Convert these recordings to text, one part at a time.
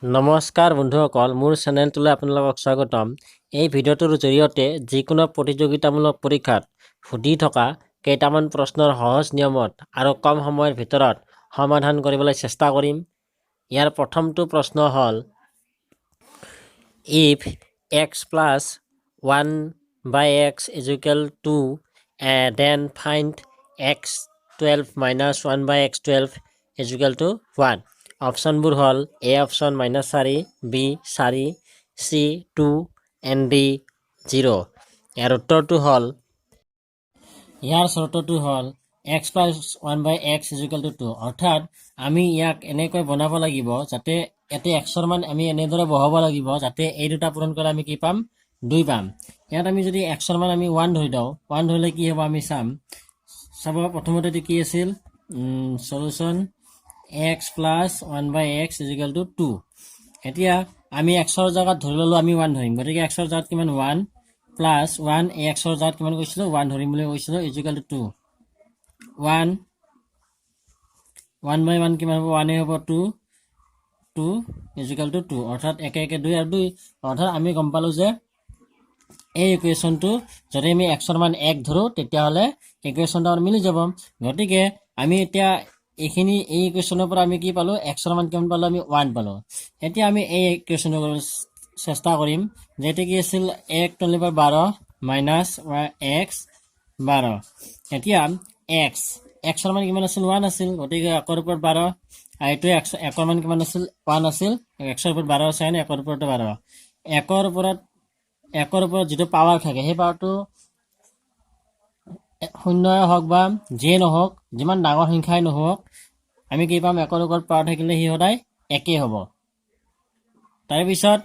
নমস্কাৰ বন্ধুসকল, মোৰ চেনেলটোলৈ আপোনালোকক স্বাগতম। এই ভিডিঅ'টোৰ জৰিয়তে যিকোনো প্ৰতিযোগিতামূলক পৰীক্ষাত সুধি থকা কেইটামান প্ৰশ্নৰ সহজ নিয়মত আৰু কম সময়ৰ ভিতৰত সমাধান কৰিবলৈ চেষ্টা কৰিম। ইয়াৰ প্ৰথমটো প্ৰশ্ন হ'ল, if x plus 1 by x is equal to then find x12 minus 1 by x12 is equal to 1. অপশ্যনবোৰ হ'ল A option -4, B 4, C 2 and D 0। ইয়াৰ উত্তৰটো হ'ল ইয়াৰ চৰ্তটো হ'ল x plus 1 by x is equal to 2। অৰ্থাৎ আমি ইয়াক এনেকৈ বনাব লাগিব যাতে ইয়াতে xৰ মান আমি এনেদৰে বহাব লাগিব যাতে এই দুটা পূৰণ কৰিলে আমি কি পাম? 2 পাম। ইয়াত আমি যদি xৰ মান আমি 1 ধৰি দিওঁ, 1 ধৰিলে কি হ'ব আমি চাব। প্ৰথমতে কি আছিল solution x plus 1 by x is equal to 2। এতিয়া আমি xৰ জায়গাত ধৰি ললো আমি 1 ধৰিম, গতিকে xৰ জায়গাত কিমান 1 plus 1 xৰ জায়গাত কিমান কৈছিলো 1 ধৰিম বুলি কৈছিলো is equal to 2। 1 by 1 কিমান হ'ব? 1 হ'ব 2 is equal to 2। অৰ্থাৎ একে 2 আৰু 2। অৰ্থাৎ আমি গম পালো যে এই ইকুৱেশ্যনটো যদি আমি xৰ মান 1 ধৰো তেতিয়াহ'লে ইকুৱেশ্যনটো আমাৰ মিলি যাব। গতিকে আমি এতিয়া এইখিনি এই ইকুৱেশ্যনৰ পৰা আমি কি পালো? xৰ মান কিমান পালো? আমি 1 পালো। এতিয়া আমি এই ইকুৱেশ্যনটো চেষ্টা কৰিম যেটা কি আছিল 1 to the power 12 minus x 12। এতিয়া xৰ মান কিমান আছিল? 1 আছিল। গতিকে 1ৰ ওপৰত 12 আৰু এইটো xৰ মান কিমান আছিল? 1 আছিল। xৰ ওপৰত 12 আছে নে? 1ৰ ওপৰত 12। 1ৰ ওপৰত যেটো পাৱাৰ থাকে সেই পাৱাৰটো শূন্যই হওক বা যিয়ে নহওক, যিমান ডাঙৰ সংখ্যাই নহওক, আমি কি পাম? 1ৰ ওপৰত পাৱাৰ থাকিলে সি সদায় একেই হ'ব। তাৰপিছত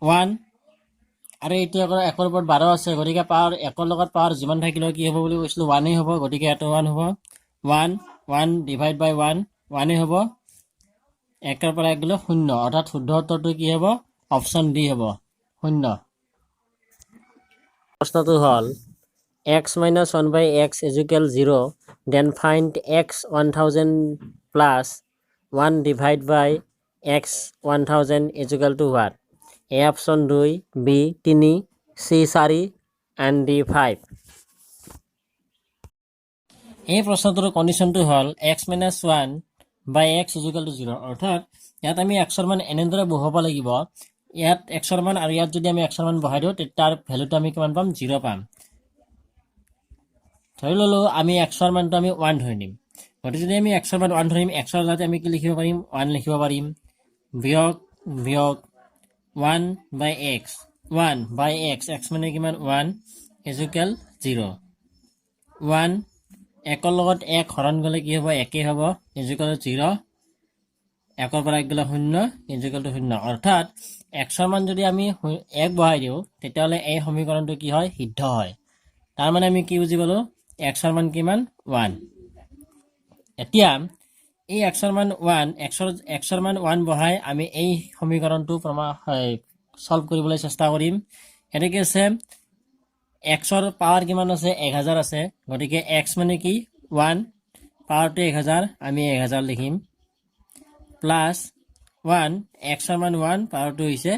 1 আৰু এতিয়া 1ৰ ওপৰত 12 আছে, গতিকে পাৱাৰ 1ৰ লগত পাৱাৰ যিমান থাকিলেও কি হ'ব বুলি কৈছিলো? 1 হ'ব। গতিকে এটো 1 হ'ব। 1 ডিভাইড বাই 1 1 হ'ব। 1ৰ পৰা 1 গ'লে 0। অৰ্থাৎ শুদ্ধ উত্তৰটো কি হ'ব? অপশ্যন ডি হ'ব, 0। প্ৰশ্নটো হ'ল x minus 1 by x is equal 0, then find x 1000 plus 1 divide by x 1000 is equal to what? A option 2, B 3, C 4 and D 5। এই প্ৰশ্নটোৰ কণ্ডিশ্যনটো হ'ল x minus 1 by x is equal to 0। অৰ্থাৎ ইয়াত আমি xৰ মান এনেদৰে বহাব লাগিব, ইয়াত xৰ মান আৰু ইয়াত যদি আমি xৰ মান বহাই দিওঁ তেতিয়া তাৰ ভ্যালুটো আমি কিমান পাম? 0 পাম। ধৰি ললো আমি xৰ মানটো আমি 1 ধৰি নিম। গতিকে যদি আমি xৰ মান 1 ধৰিম, xৰ জাগাত আমি কি লিখিব পাৰিম? 1 লিখিব পাৰিম। বিয়োগ 1 by x 1 by x x মানে কিমান? 1 is equal 0। 1 1ৰ লগত 1 হৰণ গ'লে কি হ'ব? একেই হ'ব, is equal to 0। 1ৰ পৰা 1 গ'লে 0 is equal to 0। অৰ্থাৎ xৰ মান যদি আমি 1 বহাই দিওঁ তেতিয়াহ'লে এই সমীকৰণটো কি হয়? সিদ্ধ হয়। তাৰ মানে আমি কি বুজি পালো? xৰ মান কিমান? 1। এতিয়া এই xৰ মান 1 xৰ মান 1 বহাই আমি এই সমীকৰণটো সলভ কৰিবলৈ চেষ্টা কৰিম। এটা কি আছে? xৰ পাৱাৰ কিমান আছে? 1000 আছে। গতিকে x মানে কি? 1 পাৱাৰটো 1000, আমি 1000 লিখিম প্লাস 1 xৰ মান 1 পাৱাৰটো হৈছে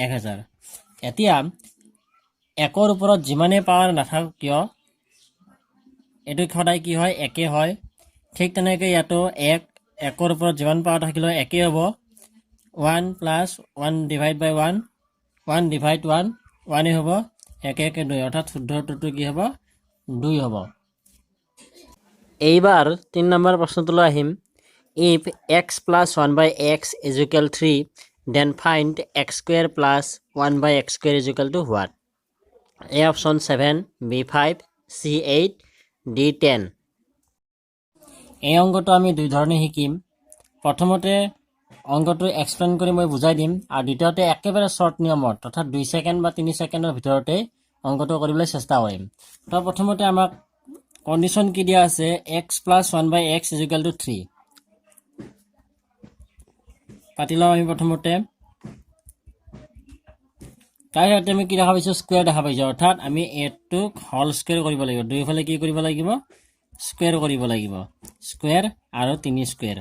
1000। এতিয়া 1ৰ ওপৰত যিমানে পাৱাৰ নাথাকক কিয় এইটো সদায় কি হয়? একে হয়। ঠিক তেনেকৈ ইয়াতো 1ৰ ওপৰত যিমান পাৱাৰ থাকিলেও একে হ'ব। 1 প্লাস 1 ডিভাইড বাই 1 ডিভাইড 1 হ'ব। একে 2। অৰ্থাৎ শুদ্ধ উত্তৰটো কি হ'ব? 2 হ'ব। এইবাৰ 3 নম্বৰ প্ৰশ্নটোলৈ আহিম। If x plus 1 by x is equal 3, then find x square plus 1 by x square is equal to what? A option 7, B 5, C 8, D 10। এই অংকটো আমি দুই ধৰণে শিকিম। প্ৰথমতে অংকটো এক্সপ্লেইন কৰি মই বুজাই দিম, আৰু দ্বিতীয়তে একেবাৰে শৰ্ট নিয়মত অৰ্থাৎ 2 ছেকেণ্ড বা 3 ছেকেণ্ডৰ ভিতৰতে অংকটো কৰিবলৈ চেষ্টা কৰিম। তো প্ৰথমতে আমাক কণ্ডিশ্যন কি দিয়া আছে? x plus 1 by x is equal to 3 পাতি লওঁ আমি প্ৰথমতে। তাৰ ইয়াতে আমি কি দেখা পাইছোঁ? স্কুৱেৰ দেখা পাইছোঁ। অৰ্থাৎ আমি এইটোক হল স্কুৱেৰ কৰিব লাগিব। দুয়োফালে কি কৰিব লাগিব? স্কুৱেৰ কৰিব লাগিব। স্কুৱেৰ আৰু 3 স্কুৱেৰ।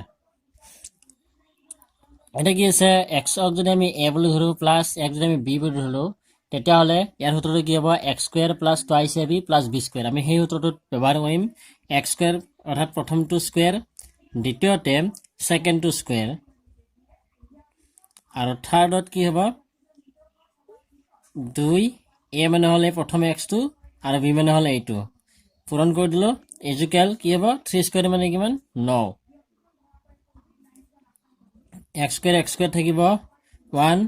এটা কি আছে এক্সক যদি আমি এ বুলি ধৰো প্লাছ এক যদি আমি বি বুলি ধৰো তেতিয়াহ'লে ইয়াৰ সূত্ৰটো কি হ'ব x square plus twice a b plus b square আমি সেই সূত্ৰটোত ব্যৱহাৰ কৰিম এক্স স্কুৱেৰ অৰ্থাৎ প্ৰথমটো স্কুৱেৰ দ্বিতীয়তে ছেকেণ্ডটো স্কুৱেৰ আৰু থাৰ্ডত কি হ'ব 2 এ মানে হ'লে প্ৰথম এক্সটো আৰু বি মানে হ'লে এইটো পূৰণ কৰি দিলোঁ ইজুকেল কি হ'ব 3 স্কুৱেৰ মানে কিমান 9 এক্স স্কুৱেৰ থাকিব 1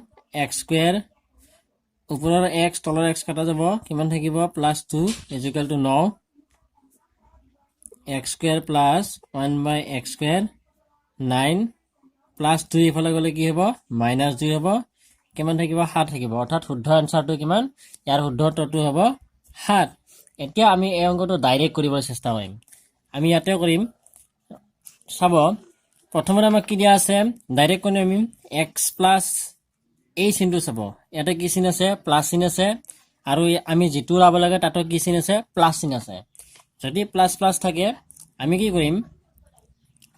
এক্স স্কুৱেৰ ওপৰৰ এক্স তলৰ এক্স কাটা যাব কিমান থাকিব plus 2 equal to 9 x square plus 1 by x square 9 plus 2 ইফালে গ'লে কি হ'ব মাইনাছ 2 হ'ব কিমান থাকিব 7 থাকিব অৰ্থাৎ শুদ্ধ এনচাৰটো কিমান ইয়াৰ শুদ্ধ উত্তৰটো হ'ব 7 এতিয়া আমি এই অংকটো ডাইৰেক্ট কৰিবলৈ চেষ্টা কৰিম আমি ইয়াতে কৰিম চাব প্ৰথমতে আমাক কি দিয়া আছে ডাইৰেক্ট কৰি আমি এক্স প্লাছ এই চিনটো চাব ইয়াতে কি চিন আছে প্লাছ চিন আছে আৰু আমি যিটো ওলাব লাগে তাতো কি চিন আছে প্লাছ চিন আছে যদি প্লাছ প্লাছ থাকে আমি কি কৰিম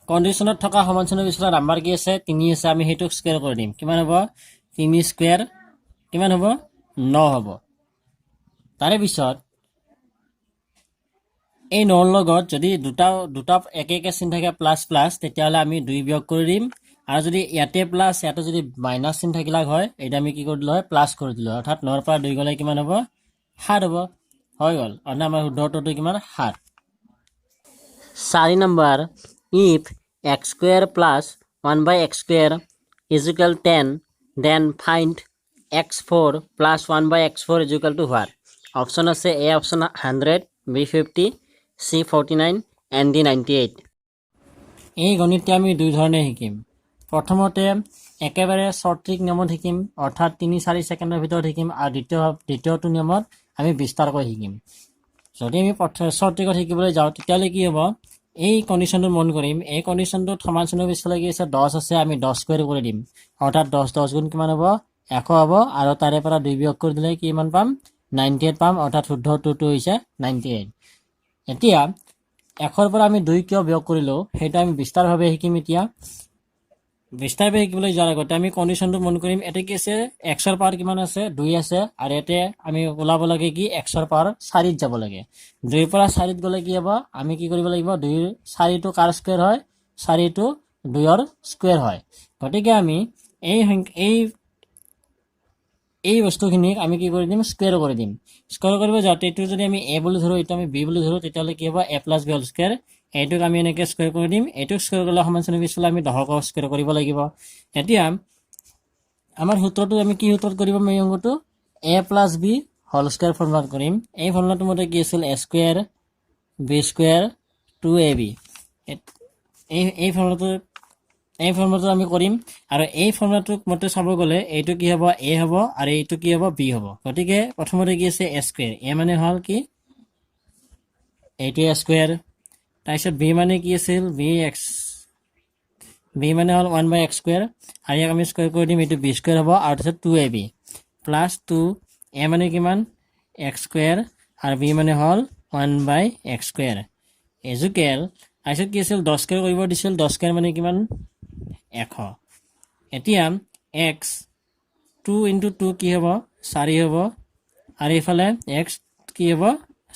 কণ্ডিশ্যনত থকা সমান চিনৰ পিছৰ নাম্বাৰ কি আছে 3 আছে আমি সেইটোক স্কুৱেৰ কৰি দিম কিমান হ'ব 3 স্কুৱেৰ কিমান হ'ব 9 হ'ব তাৰে পিছত এই 9 লগত যদি দুটা একে একে চিন থাকে প্লাছ প্লাছ তেতিয়াহ'লে আমি 2 বিয়োগ কৰি দিম আৰু যদি ইয়াতে প্লাছ ইয়াতে যদি মাইনাছ চিন থাকিলা হয় এটা আমি কি কৰি দিলোঁ হয় প্লাছ কৰি দিলোঁ অৰ্থাৎ 9 ৰ পৰা 2 গ'লে কিমান হ'ব 7 হ'ব হৈ গ'ল অৰ্থাৎ আমাৰ শুদ্ধ উত্তৰটো কিমান 7 4 number if x square plus 1 by x square is equal 10 then find x4 plus 1 by x4 is equal to what option আছে a option 100 b 50 c 49 and d 98 এই গণিতটি আমি দুই ধৰণে শিকিম প্ৰথমতে একেবাৰে শ্বৰ্ট ট্ৰিক নিয়মত শিকিম অৰ্থাৎ 3-4 ছেকেণ্ডৰ ভিতৰত শিকিম আৰু দ্বিতীয়টো নিয়মত আমি বিস্তাৰকৈ শিকিম যদি আমি শ্বৰ্ট ট্ৰিকত শিকিবলৈ যাওঁ তেতিয়াহ'লে কি হ'ব এই কণ্ডিশ্যনটো মন কৰিম এই কণ্ডিশ্যনটোত সমান চিনৰ পিছফালে কি আছে 10 আছে আমি 10 স্কুৱেৰ কৰি দিম অৰ্থাৎ 10 গুণ কিমান হ'ব 100 হ'ব আৰু তাৰে পৰা 2 বিয়োগ কৰি দিলে কিমান পাম 98 পাম অৰ্থাৎ শুদ্ধ উত্তৰটো হৈছে 98 এতিয়া 100ৰ পৰা আমি 2 কিয় বিয়োগ কৰিলোঁ সেইটো আমি বিস্তাৰভাৱে শিকিম এতিয়া বিস্তাৰভাৱে শিকিবলৈ যোৱাৰ আগতে আমি কণ্ডিশ্যনটো মন কৰিম এটা কি আছে এক্সৰ পাৱাৰ কিমান আছে 2 আছে আৰু ইয়াতে আমি ওলাব লাগে কি এক্সৰ পাৱাৰ 4ত যাব লাগে 2ৰ পৰা 4ত গ'লে কি হ'ব আমি কি কৰিব লাগিব 2ৰ 4টো কাৰ স্কুৱেৰ হয় 4টো 2ৰ স্কুৱেৰ হয় গতিকে আমি এই বস্তুখিনিক আমি কি কৰি দিম স্কুৱেৰ কৰি দিম স্কুৱেৰ কৰিব যাওঁতে এইটো যদি আমি এ বুলি ধৰোঁ এইটো আমি বি বুলি ধৰোঁ তেতিয়াহ'লে কি হ'ব a + b হোল স্কুৱেৰ এইটোক আমি এনেকৈ স্কুৱেৰ কৰি দিম এইটোক স্কুৱেৰ কৰিলে সমান চিনৰ পিছফালে আমি 10ক স্কুৱেৰ কৰিব লাগিব এতিয়া আমাৰ সূত্ৰটো আমি কি সূত্ৰত কৰিব এই অংকটো a + b হোল স্কুৱেৰ ফৰ্মুলাত কৰিম এই ফৰ্মুলাটোৰ মতে কি আছিল a square b square 2ab এই ফৰ্মুলাটো আমি কৰিম আৰু এই ফৰ্মুলাটোক মতে চাব গ'লে এইটো কি হ'ব a হ'ব আৰু এইটো কি হ'ব b হ'ব গতিকে প্ৰথমতে কি আছে a স্কুৱেৰ a মানে হ'ল কি এইটো a স্কুৱেৰ তাৰপিছত b মানে কি আছিল b মানে হ'ল 1 বাই x স্কুৱেৰ আৰু ইয়াক আমি স্কুৱেৰ কৰি দিম এইটো b স্কুৱেৰ হ'ব আৰু তাৰপিছত 2ab প্লাছ 2 a মানে কিমান x স্কুৱেৰ আৰু b মানে হ'ল 1 বাই x স্কুৱেৰ ইজুকেল তাৰপিছত কি আছিল 10 স্কুৱেৰ কৰিব দিছিল 10 স্কুৱেৰ মানে কিমান 100 এতিয়া x 2 × 2 কি হ'ব 4 হ'ব আৰু এইফালে x কি হ'ব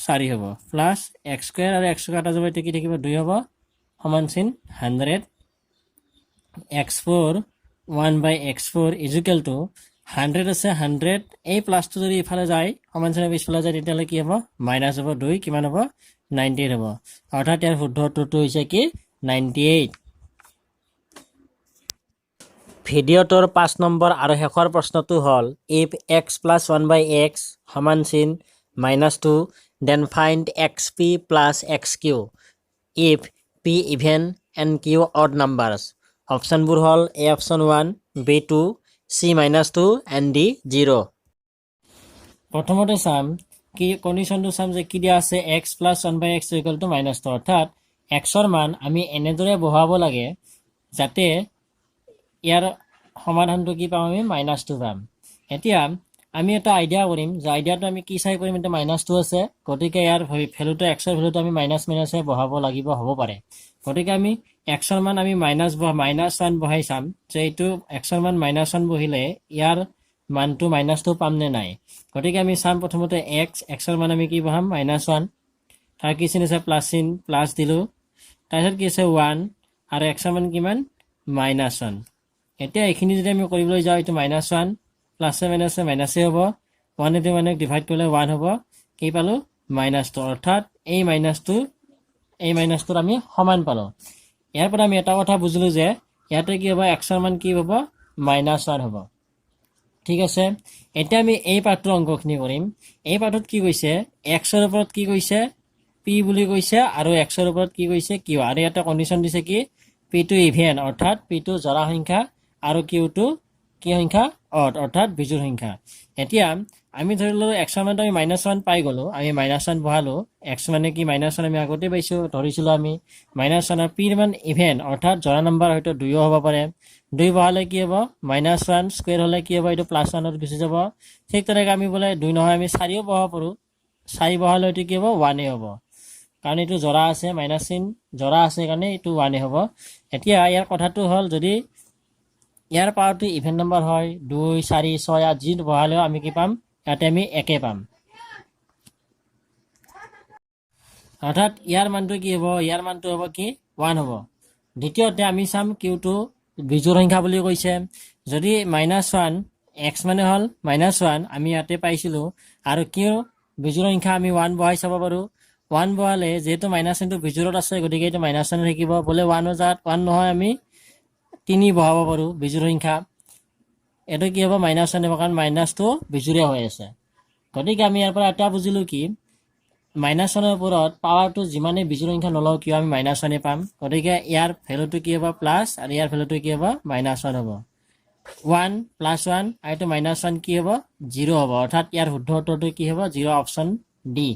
4 হ'ব প্লাছ x স্কুৱেৰ আৰু x কাটা যাব এতিয়া কি থাকিব 2 হ'ব সমান চিন 100 x4 1 বাই x4 ইজুকেল টু 100 আছে 100 এই প্লাছটো যদি ইফালে যায় সমান চিনৰ পিছফালে যায় তেতিয়াহ'লে কি হ'ব মাইনাছ হ'ব 2 কিমান হ'ব 98 হ'ব অৰ্থাৎ ইয়াৰ শুদ্ধ উত্তৰটো হৈছে কি 98 ভিডিঅ'টোৰ 5 নম্বৰ আৰু শেষৰ প্ৰশ্নটো হ'ল if x + 1 by x সমান চিন -2 then find xp plus xq if p even and q odd numbers অপশ্যনবোৰ হ'ল a option 1 b 2 c -2 and d 0 প্ৰথমতে চাম কি কণ্ডিশ্যনটো চাম যে কি দিয়া আছে x + 1 by x = -2 অৰ্থাৎ xৰ মান আমি এনেদৰে বহাব লাগে যাতে ইয়াৰ সমাধানটো কি পাম আমি -2 পাম এতিয়া আমি এটা আইডিয়া কৰিম যে আইডিয়াটো আমি কি চাই কৰিম এটা -2 আছে গতিকে ইয়াৰ ভ্যালুটো x ৰ ভ্যালুটো আমি মাইনাছ বহাব লাগিব হ'ব পাৰে গতিকে আমি এক্সৰ মান আমি -1 বহাই চাম যে এইটো এক্সৰ মান -1 বহিলে ইয়াৰ মানটো -2 পাম নে নাই গতিকে আমি চাম প্ৰথমতে এক্সৰ মান আমি কি বহাম -1 তাৰ কি চিন আছে প্লাছ দিলো তাৰপিছত কি আছে 1 আৰু এক্সৰ মান কিমান -1 এতিয়া এইখিনি যদি আমি কৰিবলৈ যাওঁ এইটো -1 প্লাছে মাইনাছে মাইনাছে হ'ব 1 টো মানে ডিভাইড কৰিলে 1 হ'ব কি পালো -2 অৰ্থাৎ এই মাইনাছটোৰ আমি সমান পালো ইয়াৰ পৰা আমি এটা কথা বুজিলো যে ইয়াতে কি হ'ব এক্সৰ মান কি হ'ব -1 হ'ব ঠিক আছে এতিয়া আমি এই পাঠটোৰ অংকখিনি কৰিম এই পাঠত কি কৈছে এক্সৰ ওপৰত কি কৈছে পি বুলি কৈছে আৰু এক্সৰ ওপৰত কি কৈছে কিউ আৰু ইয়াতে কণ্ডিশ্যন দিছে কি পি টো ইভেন অৰ্থাৎ পি টো জৰা সংখ্যা আৰু কিউ টো কি সংখ্যা অড অৰ্থাৎ বিজোড় সংখ্যা এতিয়া আমি ধৰিলো এক্সৰ মানটো আমি -1 পাই গলো আমি -1 বহালো এক্স মানে কি -1 আমি আগতে পাইছো ধৰিছিলো আমি -1 আৰু পিৰ মান ইভেন অৰ্থাৎ জৰা নম্বৰ হয়তো 2 হ'ব পাৰে 2 বহালে কি হ'ব -1 স্কুৱেৰ হলে কি হ'ব এইটো +1 ত গুচি যাব ঠিক তেনেকৈ আমি বোলে 2 নহয় আমি 4ও বহাব পাৰো 4 বহালে এইটো কি হ'ব 1 হ'ব কাৰণ এইটো জৰা আছে মাইনাছ চিন জৰা আছে কাৰণে এইটো 1 হ'ব এতিয়া ইয়াৰ কথাটো হ'ল যদি ইয়াৰ পাৱাৰটো ইভেন নম্বৰ হয় 2 4 6 8 যি বহালেও আমি কি পাম ইয়াতে আমি 1 পাম অৰ্থাৎ ইয়াৰ মানটো কি হ'ব ইয়াৰ মানটো হ'ব কি 1 হ'ব দ্বিতীয়তে আমি চাম কিউটো বিজোড় সংখ্যা বুলি কৈছে যদি -1 এক্স মানে হ'ল -1 আমি ইয়াতে পাইছিলো আৰু কিউ বিজোড় সংখ্যা আমি 1 বহাই চাব পাৰো 1 বহালে যেহেতু -চিনটো বিজোড়ত আছে গতিকে এইটো -1 থাকিব বোলে 1 জাত 1 নহয় আমি 3 বহাব পাৰো বিজোড় সংখ্যা এইটো কি হ'ব -1 হ'ব কাৰণ মাইনাছটো বিজোড়ীয়া হৈ আছে গতিকে আমি ইয়াৰ পৰা এটা বুজিলো কি -1 ওপৰত পাৱাৰটো যিমানে বিজোড় সংখ্যা নলওঁ কিয় আমি -1 পাম গতিকে ইয়াৰ ভেলুটো কি হ'ব প্লাছ আৰু ইয়াৰ ভেলুটো কি হ'ব -1 হ'ব 1 + 1 আৰু এইটো -1 কি হ'ব 0 হ'ব অৰ্থাৎ ইয়াৰ শুদ্ধ উত্তৰটো কি হ'ব 0 অপশ্যন ডি